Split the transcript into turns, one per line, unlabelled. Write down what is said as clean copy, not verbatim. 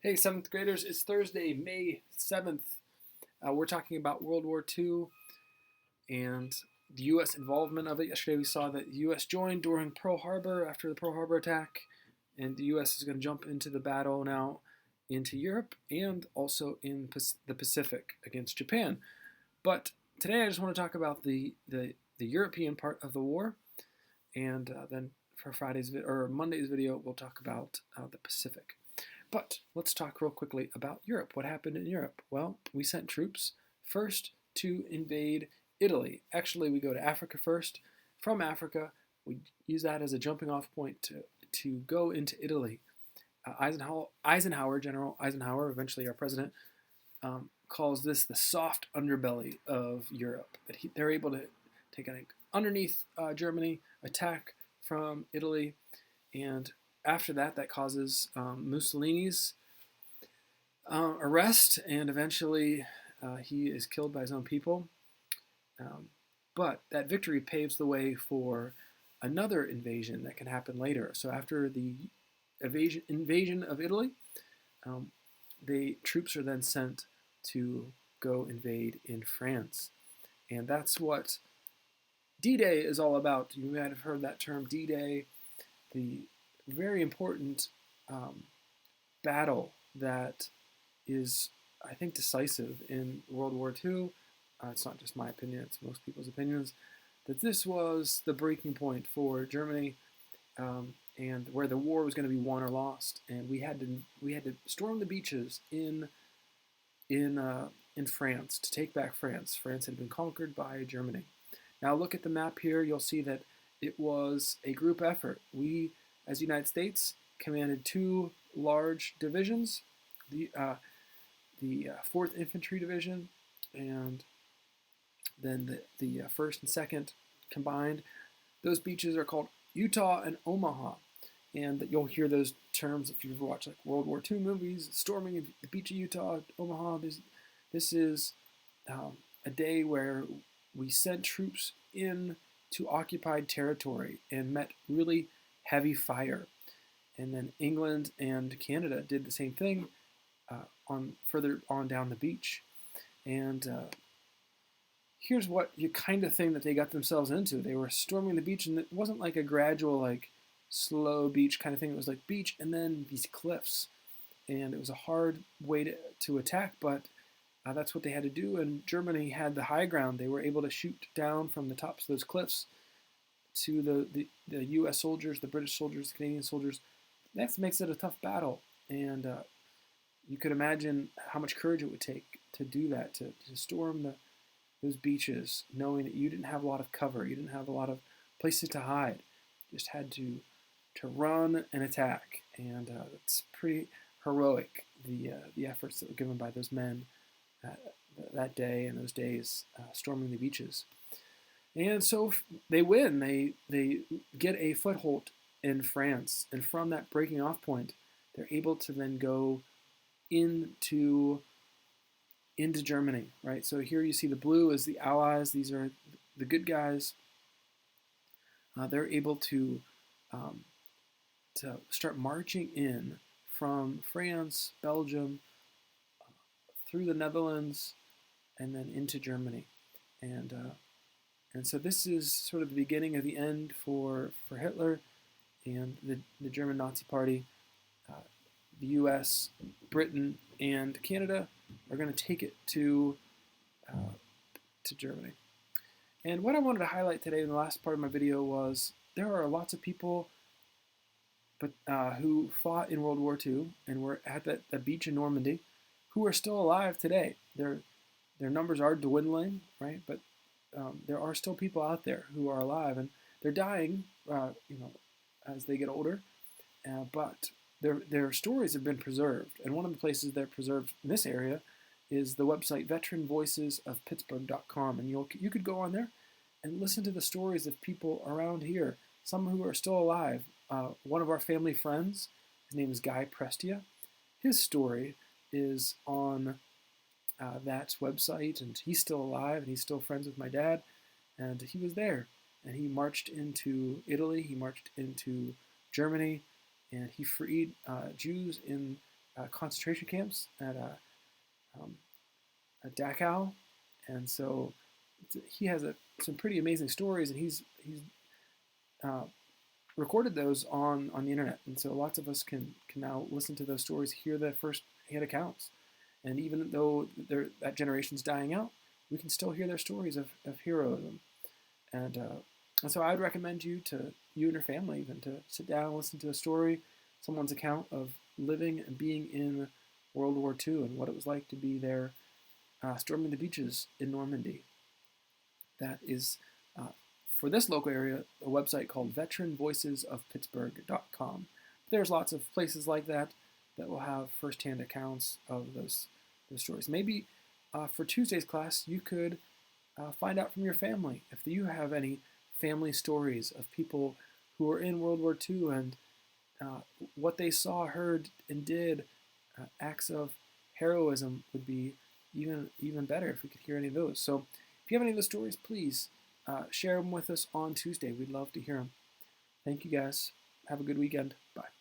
Hey, seventh graders, it's Thursday, May 7th. We're talking about World War II and the U.S. involvement of it. Yesterday, we saw that the U.S. joined during Pearl Harbor after the Pearl Harbor attack, and the U.S. is going to jump into the battle now into Europe and also in the Pacific against Japan. But today, I just want to talk about the European part of the war, and then for Monday's video, we'll talk about the Pacific. But let's talk real quickly about Europe. What happened in Europe? Well, we sent troops first to invade Italy. Actually, we go to Africa first. From Africa, we use that as a jumping off point to go into Italy. General Eisenhower, eventually our president, calls this the soft underbelly of Europe. They're able to take underneath Germany, attack from Italy, and after that, that causes Mussolini's arrest, and eventually he is killed by his own people. But that victory paves the way for another invasion that can happen later. So after the invasion of Italy, the troops are then sent to go invade in France. And that's what D-Day is all about. You might have heard that term, D-Day, the very important battle that is, I think, decisive in World War II. It's not just my opinion, it's most people's opinions, that this was the breaking point for Germany, and where the war was going to be won or lost. And we had to storm the beaches in France to take back France. France had been conquered by Germany. Now look at the map here. You'll see that it was a group effort. We, as the United States, commanded two large divisions, the 4th Infantry Division and then the 1st and 2nd combined. Those beaches are called Utah and Omaha. And you'll hear those terms if you ever watch like World War II movies, storming the beach of Utah, Omaha. This is a day where we sent troops in to occupied territory and met really heavy fire. And then England and Canada did the same thing on further on down the beach. And here's what you kind of think that they got themselves into. They were storming the beach, and it wasn't like a gradual, like slow beach kind of thing. It was like beach and then these cliffs. And it was a hard way to attack, but that's what they had to do. And Germany had the high ground. They were able to shoot down from the tops of those cliffs to the U.S. soldiers, the British soldiers, the Canadian soldiers. That makes it a tough battle. And you could imagine how much courage it would take to do that, to storm those beaches, knowing that you didn't have a lot of cover, you didn't have a lot of places to hide. You just had to run and attack. And it's pretty heroic, the efforts that were given by those men that day and those days storming the beaches. And so they win. They get a foothold in France, and from that breaking off point, they're able to then go into Germany, right? So here you see the blue is the Allies. These are the good guys. They're able to start marching in from France, Belgium, through the Netherlands, and then into Germany. And so this is sort of the beginning of the end for Hitler and the German Nazi Party. The U.S., Britain, and Canada are going to take it to Germany. And what I wanted to highlight today in the last part of my video was there are lots of people who fought in World War II and were at that beach in Normandy who are still alive today. Their numbers are dwindling, right? But there are still people out there who are alive, and they're dying, as they get older. But their stories have been preserved, and one of the places they're preserved in this area is the website veteranvoicesofpittsburgh.com, and you could go on there and listen to the stories of people around here, some who are still alive. One of our family friends, his name is Guy Prestia. His story is on that website, and he's still alive, and he's still friends with my dad, and he was there, and he marched into Italy, he marched into Germany, and he freed Jews in concentration camps um, at Dachau, and so he has some pretty amazing stories, and he's uh, recorded those on the internet, and so lots of us can now listen to those stories, hear the first-hand accounts, and even though that generation's dying out, we can still hear their stories of heroism, and so I'd recommend you and your family even to sit down and listen to a story, someone's account of living and being in World War II and what it was like to be there, storming the beaches in Normandy. That is, for this local area, a website called veteranvoicesofpittsburgh.com. There's lots of places like that will have firsthand accounts of those stories. Maybe for Tuesday's class, you could find out from your family if you have any family stories of people who were in World War II and what they saw, heard, and did. Acts of heroism would be even better if we could hear any of those. So if you have any of those stories, please share them with us on Tuesday. We'd love to hear them. Thank you guys. Have a good weekend. Bye.